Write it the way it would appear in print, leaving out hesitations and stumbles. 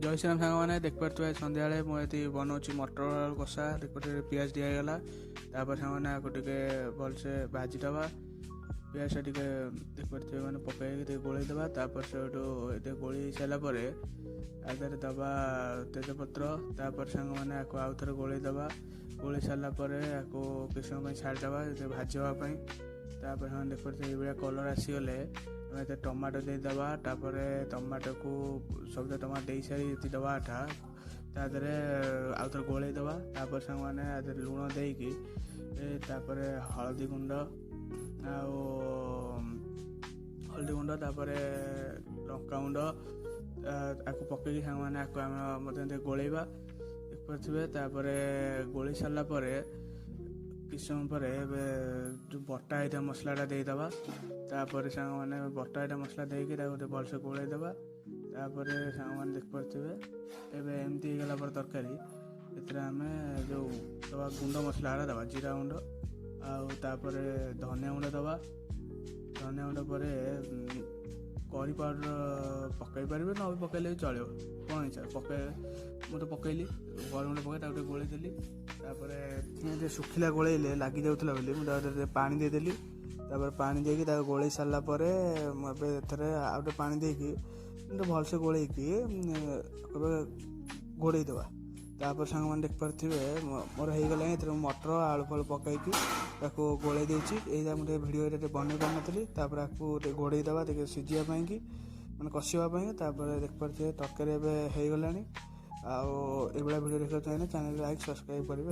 जय श्रीराम सांग मैंने देखिपे सन्ध्या मुझे बनाऊँ मटर आलू कषा देखिए पियाज दिगला सांग मैंने आपको टे भलसे भाजीदबा पियाज टे देखिए मैंने पकई गोलईदबा से गोली सारापर आगे दबा तेजपत्र सांग मैंने आपको आउ थे गोलईदबा गोली सारापर आपको किस समय छाड़ीदबा भाजवाई देखिए ये कलर आसीगले टमाटो देदेबा टमाटो को सब टमाटो दे सारी ये दबाटा तादे आउ थे गोलईदबा सांग मैंने लुण देकी हलदी गुंड हलदी गुंड लंका गुंड आपको पकई सांग मैंने आपको गोलैबा देखिए गोली सारापर किस समय पर जो बटा होता मसलाटा देदेबा सांग मैंने बटा होता मसला देकी भलसे गोलईदबा सांग मैंने देखिपे एवं एमती होगला तरकारी आम जो दबा गुंड मसला दबा जीरा गुंड आउे धनिया गुंड दबा धनिया गुंड पर करी पाउडर पकई पारे ना भी पकड़े चलो कौन इच्छा पकड़ मुझे पकईली करी गुंड पकई गोलईदेली शुखिला गोलैले लगी जाऊला मुझे पानी देदेली पानी देकी गोलई सारापर मुझे आउटे पानी देकी भलसे गोलैकी घोड़ईदबा सांग मैंने देखिपे मोर होगला मटर आलू फल पकईकी गोलई देती मुझे भिडियो बन पार आपको घोड़ईदबा सीझापी कि मैंने कषापी देखिपे तरकारी होगला आउ भिडियो देखा चाहिए चैनल लाइक सब्सक्राइब करेंगे।